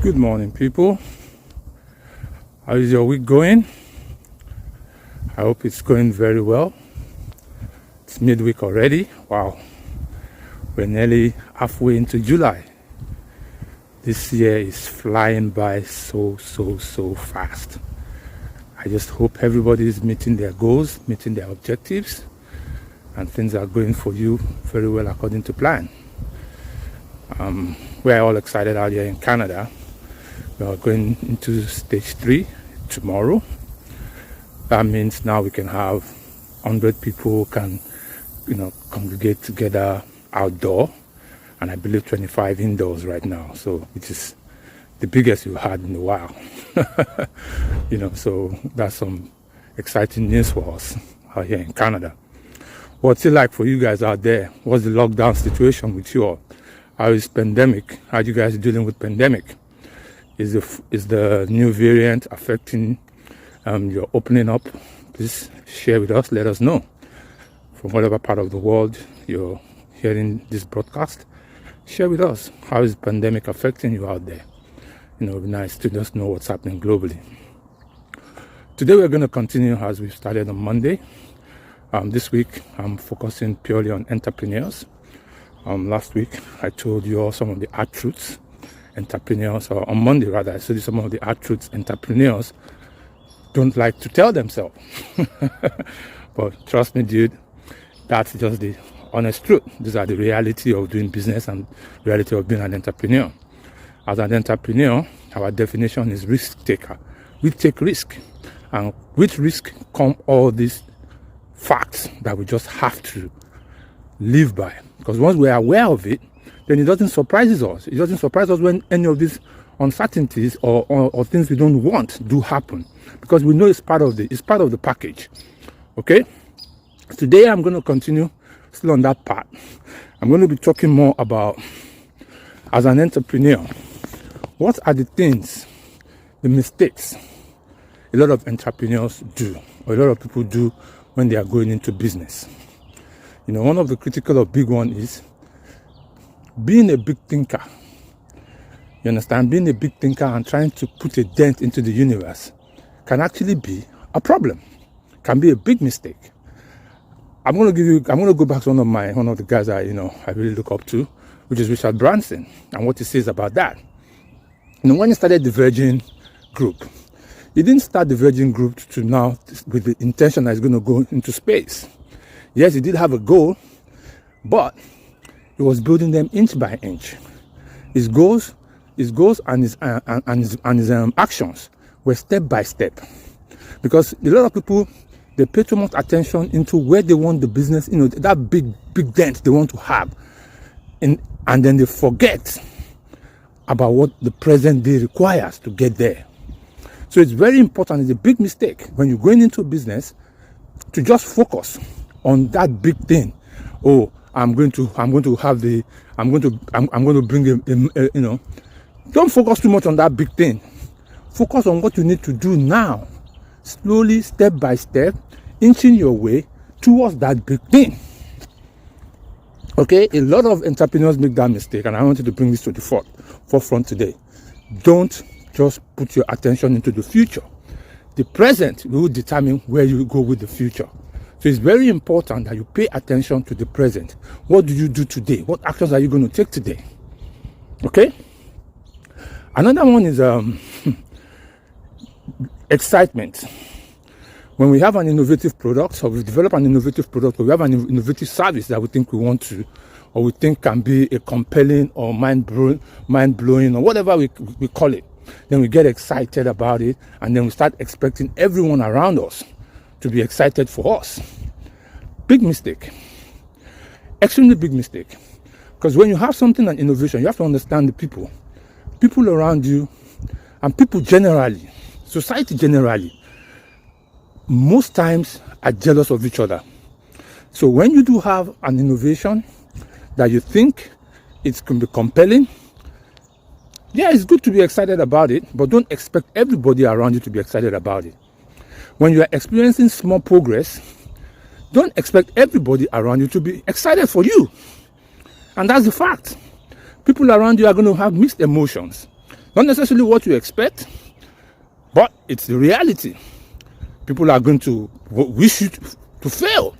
Good morning, people. How is your week going? I hope it's going very well. It's midweek already. Wow. We're nearly halfway into July. This year is flying by so fast. I just hope everybody is meeting their goals, meeting their objectives, and things are going for you very well according to plan. We're all excited out here in Canada. We are going into stage 3 tomorrow. That means now we can have 100 people can, congregate together outdoor, and I believe 25 indoors right now. So which is the biggest we've had in a while. So that's some exciting news for us out here in Canada. What's it like for you guys out there? What's the lockdown situation with you all? How is pandemic? How are you guys dealing with pandemic? Is the new variant affecting your opening up? Please share with us. Let us know from whatever part of the world you're hearing this broadcast. Share with us, how is pandemic affecting you out there? It'd be nice to just know what's happening globally. Today we're going to continue as we started on Monday. This week I'm focusing purely on entrepreneurs. Last week I told you all some of the hard truths entrepreneurs, or on Monday rather, I told you some of the hard truths entrepreneurs don't like to tell themselves. But trust me, dude, that's just the honest truth. These are the reality of doing business and reality of being an entrepreneur. As an entrepreneur, our definition is risk taker. We take risk, and with risk come all these facts that we just have to live by. Because once we're aware of it, then it doesn't surprise us. It doesn't surprise us when any of these uncertainties or things we don't want do happen, because we know it's part of the package. Okay. Today I'm going to continue still on that part. I'm going to be talking more about, as an entrepreneur, what are the things, the mistakes a lot of entrepreneurs do, or a lot of people do when they are going into business. One of the critical or big one is being a big thinker. You understand? Being a big thinker and trying to put a dent into the universe can actually be a problem, can be a big mistake. I'm going to go back to one of the guys I really look up to, which is Richard Branson, and what he says about that. When he started the Virgin Group, he didn't start the Virgin Group to now with the intention that he's going to go into space. Yes, he did have a goal, but he was building them inch by inch. His goals and his actions were step by step. Because a lot of people, they pay too much attention into where they want the business, that big dent they want to have, and then they forget about what the present day requires to get there. So it's very important. It's a big mistake when you're going into a business to just focus on that big thing. Oh, I'm going to bring don't focus too much on that big thing. Focus on what you need to do now, slowly, step by step, inching your way towards that big thing. Okay, a lot of entrepreneurs make that mistake, and I wanted to bring this to the forefront today. Don't just put your attention into the future. The present will determine where you go with the future. So it's very important that you pay attention to the present. What do you do today? What actions are you going to take today? Okay? Another one is excitement. When we have an innovative product, or we develop an innovative product, or we have an innovative service that we think we want to, or we think can be a compelling or mind-blowing, or whatever we call it, then we get excited about it, and then we start expecting everyone around us to be excited for us. Big mistake. Extremely big mistake. Because when you have something like innovation, you have to understand the people around you, and people generally, society generally, most times are jealous of each other. So when you do have an innovation that you think it can be compelling, yeah, it's good to be excited about it, but don't expect everybody around you to be excited about it. When you are experiencing small progress, don't expect everybody around you to be excited for you. And that's the fact. People around you are going to have mixed emotions. Not necessarily what you expect, but it's the reality. People are going to wish you to fail.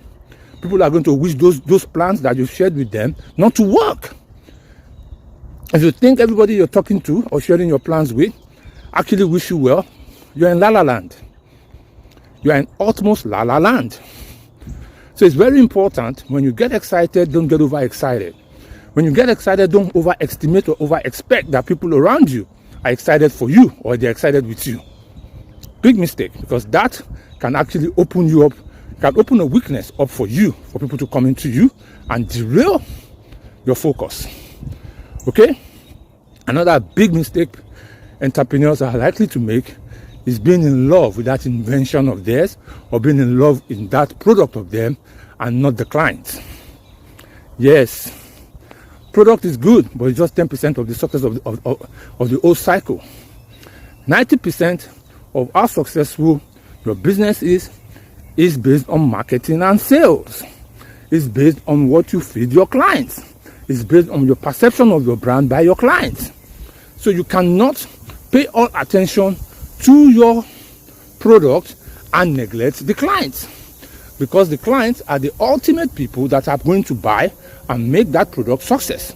People are going to wish those plans that you've shared with them not to work. If you think everybody you're talking to or sharing your plans with actually wish you well, you're in la-la land. You're in utmost la-la land. So it's very important, when you get excited, don't get overexcited. When you get excited, don't overestimate or overexpect that people around you are excited for you or they're excited with you. Big mistake, because that can actually open you up, can open a weakness up for you, for people to come into you and derail your focus. Okay? Another big mistake entrepreneurs are likely to make is being in love with that invention of theirs, or being in love in that product of them and not the client. Yes, product is good, but it's just 10% of the success of the whole cycle. 90% of how successful your business is based on marketing and sales. It's based on what you feed your clients. It's based on your perception of your brand by your clients. So you cannot pay all attention to your product and neglect the clients, because the clients are the ultimate people that are going to buy and make that product success.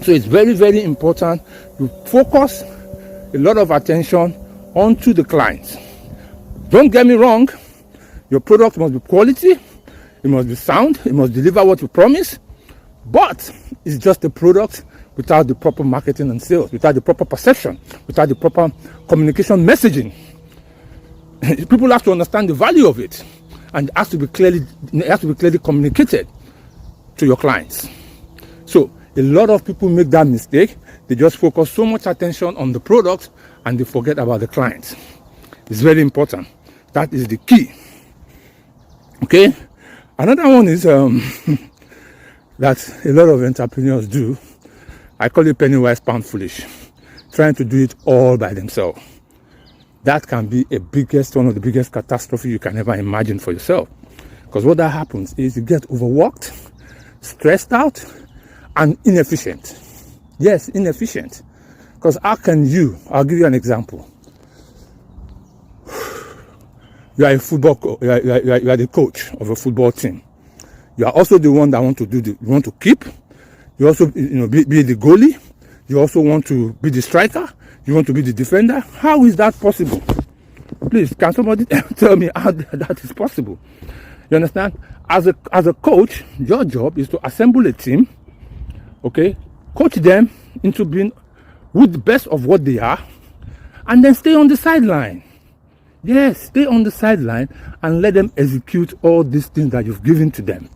So it's very, very important you focus a lot of attention onto the clients. Don't get me wrong, your product must be quality, it must be sound, it must deliver what you promise, but it's just a product without the proper marketing and sales, without the proper perception, without the proper communication messaging. People have to understand the value of it, and it has to be clearly communicated to your clients. So a lot of people make that mistake. They just focus so much attention on the product and they forget about the clients. It's very important. That is the key. Okay? Another one is that a lot of entrepreneurs do. I call it penny wise, pound foolish. Trying to do it all by themselves. That can be one of the biggest catastrophes you can ever imagine for yourself. Because what that happens is you get overworked, stressed out, and inefficient. Yes, inefficient. Because how can I'll give you an example. You are a football, you are the coach of a football team. You are also the one that you want to keep. You also, be the goalie. You also want to be the striker. You want to be the defender. How is that possible? Please, can somebody tell me how that is possible? You understand? As a coach, your job is to assemble a team, okay, coach them into being with the best of what they are, and then stay on the sideline. Yes, stay on the sideline and let them execute all these things that you've given to them.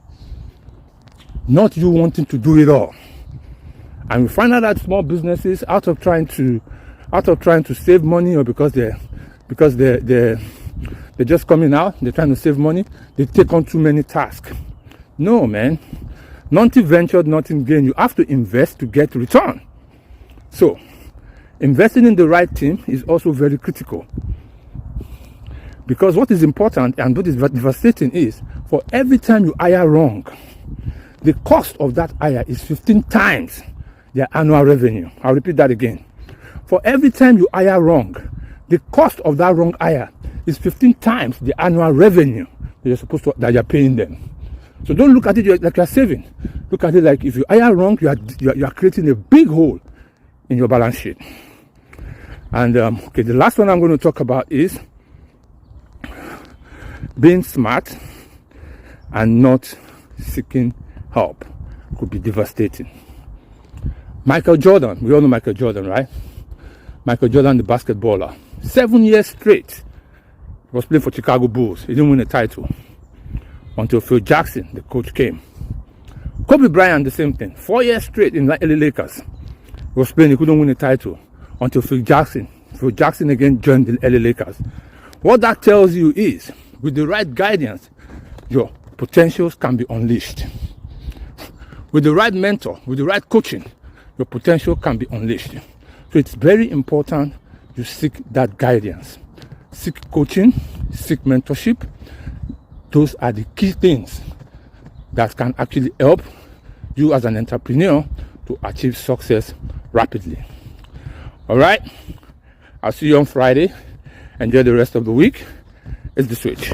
Not you wanting to do it all. And we find out that small businesses, out of trying to save money, or because they're just coming out, they're trying to save money, they take on too many tasks. No, man. Nothing ventured, nothing gained. You have to invest to get return. So, investing in the right team is also very critical. Because what is important and what is devastating is, for every time you hire wrong, the cost of that hire is 15 times their annual revenue. I'll repeat that again. For every time you hire wrong, the cost of that wrong hire is 15 times the annual revenue that you're paying them. So don't look at it like you're saving. Look at it like if you hire wrong, you are creating a big hole in your balance sheet. And the last one I'm going to talk about is being smart and not seeking help. Could be devastating. Michael Jordan, we all know Michael Jordan, right? Michael Jordan, the basketballer. 7 years straight, he was playing for Chicago Bulls. He didn't win a title until Phil Jackson, the coach, came. Kobe Bryant, the same thing. 4 years straight in LA Lakers. He was playing, he couldn't win a title until Phil Jackson. Phil Jackson again joined the LA Lakers. What that tells you is, with the right guidance, your potentials can be unleashed. With the right mentor, with the right coaching, your potential can be unleashed. So it's very important you seek that guidance. Seek coaching, seek mentorship. Those are the key things that can actually help you as an entrepreneur to achieve success rapidly. All right. I'll see you on Friday. Enjoy the rest of the week. It's The Switch.